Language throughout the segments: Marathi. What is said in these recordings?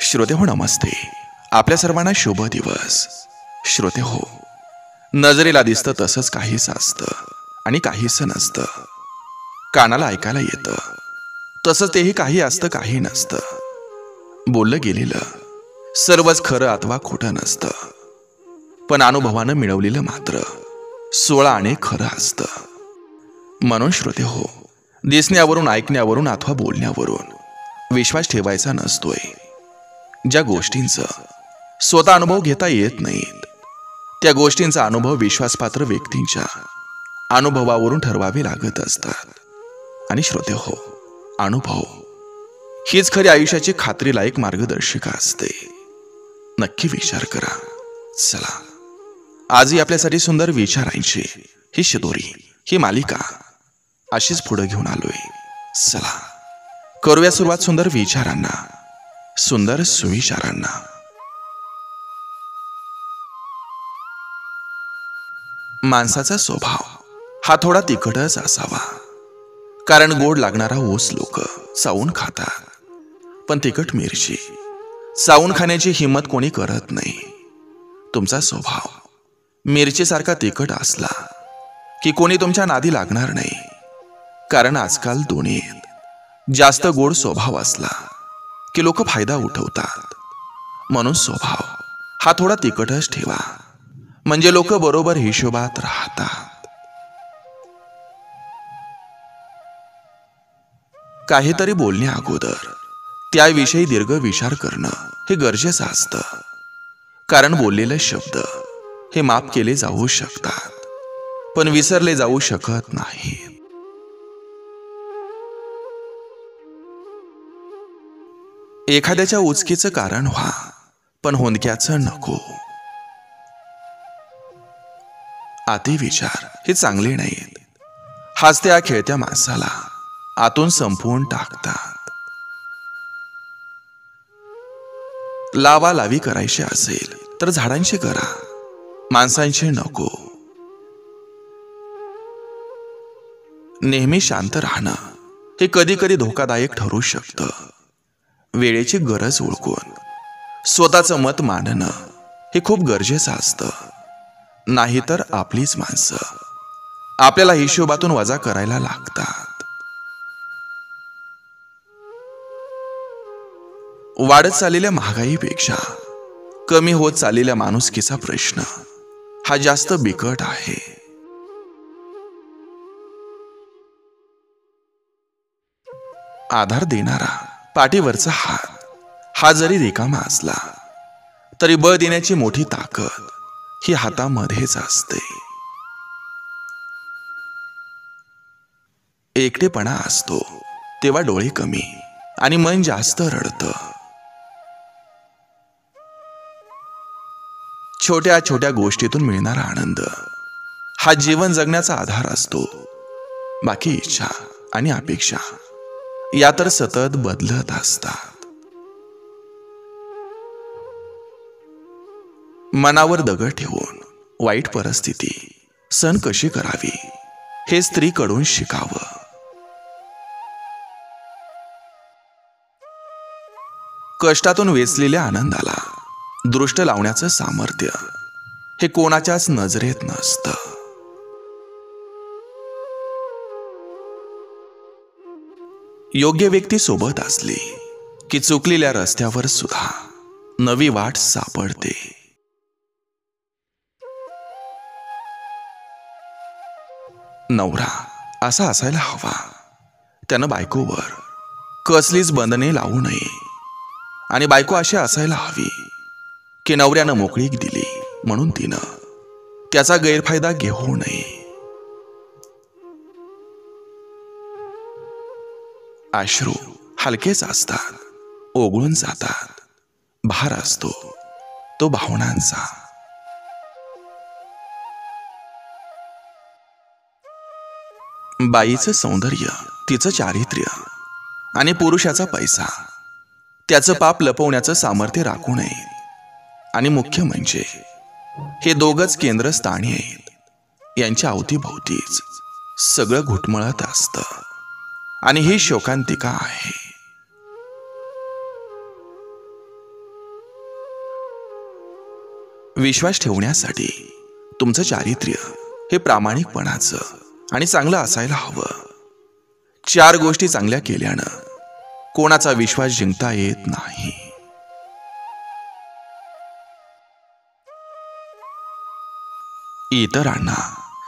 श्रोते हो नमस्ते. आपल्या सर्वांना शुभ दिवस. श्रोते हो, नजरेला दिसतं तसंच काहीच असतं आणि काहीच नसतं. कानाला ऐकायला येतं तसंच तेही काही असतं काही नसतं. बोललं गेलेलं सर्वच खरं अथवा खोटं नसतं, पण अनुभवानं मिळवलेलं मात्र 16 आणि खरं असतं. म्हणून श्रोते हो, दिसण्यावरून, ऐकण्यावरून अथवा बोलण्यावरून विश्वास ठेवायचा नसतोय. ज्या गोष्टींचा स्वतः अनुभव घेता येत नाहीत त्या गोष्टींचा अनुभव विश्वासपात्र व्यक्तींच्या अनुभवावरून ठरवावे लागत असतात. आणि श्रोते हो, अनुभव हीच खरी आयुष्याची खात्रीलायक मार्गदर्शिका असते. नक्की विचार करा. चला, आजही आपल्यासाठी सुंदर विचारांची ही शिदोरी, ही मालिका अशीच पुढे घेऊन आलोय. चला करूया सुरुवात सुंदर विचारांना, सुंदर सुविचारांना. माणसाचा स्वभाव हा थोडा तिखटच असावा, कारण गोड लागणारा ऊस लोक चावून खातात, पण तिखट मिरची चावून खाण्याची हिंमत कोणी करत नाही. तुमचा स्वभाव मिरचीसारखा तिखट असला की कोणी तुमच्या नादी लागणार नाही, कारण आजकाल दोन्हीत जास्त गोड स्वभाव असला की लोक फायदा उठवतात. म्हणून स्वभाव हा थोडा तिखटच ठेवा, म्हणजे लोक बरोबर हिशोबात राहतात. काहीतरी बोलण्या अगोदर त्याविषयी दीर्घ विचार करणं हे गरजेचं असतं, कारण बोललेले शब्द हे माफ केले जाऊ शकतात, पण विसरले जाऊ शकत नाहीत. एखाद्याच्या उचकीचं कारण व्हा, पण हुंदक्याचं नको. अति विचार हे चांगले नाहीत. हसत्या खेळत्या माणसाला आतून संपवून टाकतात. लावा लावी करायची असेल तर झाडांची करा, माणसांची नको. नेहमी शांत राहणं हे कधी कधी धोकादायक ठरू शकतं. वेळेची गरज ओळखून स्वतःचं मत मांडणं हे खूप गरजेचं असतं. नाहीतर आपलीच माणसं आपल्याला हिशोबातून वजा करायला लागतात. वाढत चाललेल्या महागाईपेक्षा कमी होत चाललेल्या माणुसकीचा प्रश्न हा जास्त बिकट आहे. आधार देणारा पाठीवरचा हात हा जरी रिकामा असला तरी बळ देण्याची मोठी ताकद ही हातामध्येच असते. एकटेपणा असतो तेव्हा डोळे कमी आणि मन जास्त रडतं. छोट्या छोट्या गोष्टीतून मिळणारा आनंद हा जीवन जगण्याचा आधार असतो. बाकी इच्छा आणि अपेक्षा या तर सतत बदलत असतात. मनावर दगड ठेवून वाईट परिस्थिती सहन कशी करावी हे स्त्रीकडून शिकावं. कष्टातून वेचलेल्या आनंदाला दृष्ट लावण्याचं सामर्थ्य हे कोणाच्याच नजरेत नसतं. योग्य व्यक्ती सोबत असली की चुकलेल्या रस्त्यावर सुद्धा नवी वाट सापडते. नवरा असा असायला हवा, त्यानं बायकोवर कसलीच बंधने लावू नये, आणि बायको अशी असायला हवी की नवऱ्यानं मोकळीक दिली म्हणून तिनं त्याचा गैरफायदा घेऊ नये. अश्रू हलकेच असतात, ओघळून जातात. भार असतो तो भावनांचा. बाईचं सौंदर्य, तिचं चारित्र्य आणि पुरुषाचा पैसा त्याचं पाप लपवण्याचं सामर्थ्य राखू नये. आणि मुख्य म्हणजे हे दोघंच केंद्रस्थानी आहेत. यांच्या अवतीभोवतीच सगळं घुटमळत असतं आणि ही शोकांतिका आहे. विश्वास ठेवण्यासाठी तुमचं चारित्र्य हे प्रामाणिकपणाचं आणि चांगलं असायला हवं. 4 गोष्टी चांगल्या केल्यानं कोणाचा विश्वास जिंकता येत नाही. इतरांना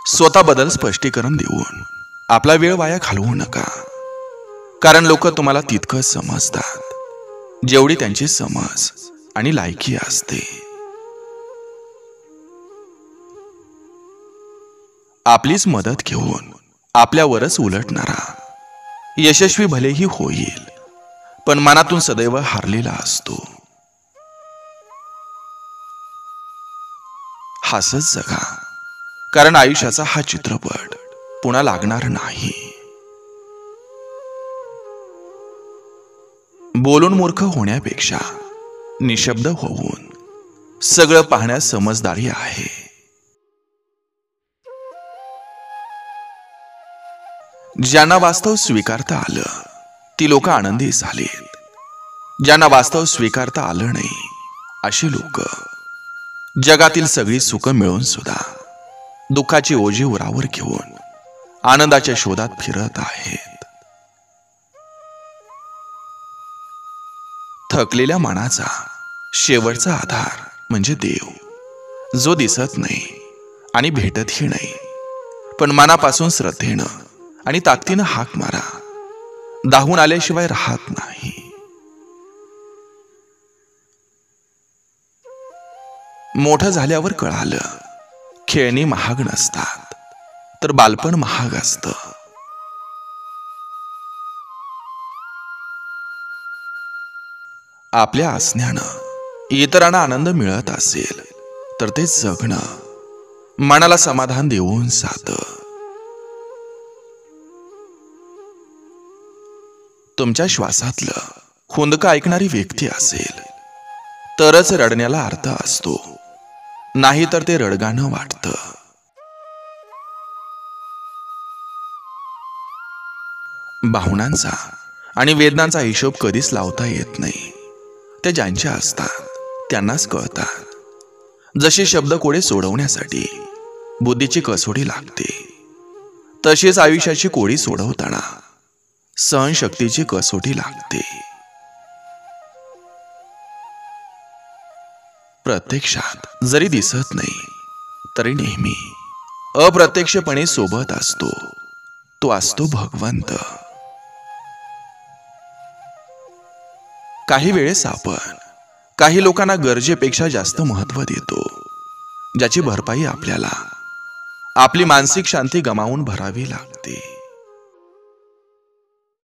स्वतःबद्दल स्पष्टीकरण देऊन आपला वेळ वाया घालवू नका. कारण लोक तुम्हाला तितकं समजतात जेवढी त्यांची समज आणि लायकी असते. आपलीच मदत घेऊन आपल्यावरच उलटणारा यशस्वी भलेही होईल, पण मनातून सदैव हारलेला असतो. हसत जगा, कारण आयुष्याचा हा चित्रपट पुन्हा लागणार नाही. बोलून मूर्ख होण्यापेक्षा निशब्द होऊन सगळं पाहण्यात समजदारी आहे. ज्यांना वास्तव स्वीकारता आलं ती लोक आनंदी झालीत. ज्यांना वास्तव स्वीकारता आलं नाही अशी लोक जगातील सगळी सुख मिळून सुद्धा दुःखाची ओझी उरावर घेऊन आनंदाच्या शोधात फिरत आहेत. थकलेल्या मनाचा शेवटचा आधार म्हणजे देव, जो दिसत नाही आणि भेटतही नाही, पण मनापासून श्रद्धेनं आणि ताकदीनं हाक मारा, धावून आल्याशिवाय राहत नाही. मोठं झाल्यावर कळालं, खेळणी महाग नसतात, तर बालपण महाग असतं. आपल्या असण्यानं इतरांना आनंद मिळत असेल तर ते जगणं मनाला समाधान देऊन जातं. तुमच्या श्वासातलं हुंदका ऐकणारी व्यक्ती असेल तरच रडण्याला अर्थ असतो, नाही तर ते रडगाणं वाटतं. भावनांचा आणि वेदनांचा हिशोब कधीच लावता येत नाही. ते ज्यांच्या असतात त्यांनाच कळतात. जशी शब्द कोडे सोडवण्यासाठी बुद्धीची कसोटी लागते, तशीच आयुष्याची कोडी सोडवताना सहनशक्तीची कसोटी लागते. प्रत्यक्षात जरी दिसत नाही तरी नेहमी अप्रत्यक्षपणे सोबत असतो, तो असतो भगवंत. काही वेळेस आपण काही लोकांना गरजेपेक्षा जास्त महत्त्व देतो, ज्याची भरपाई आपल्याला आपली मानसिक शांती गमावून भरावी लागते.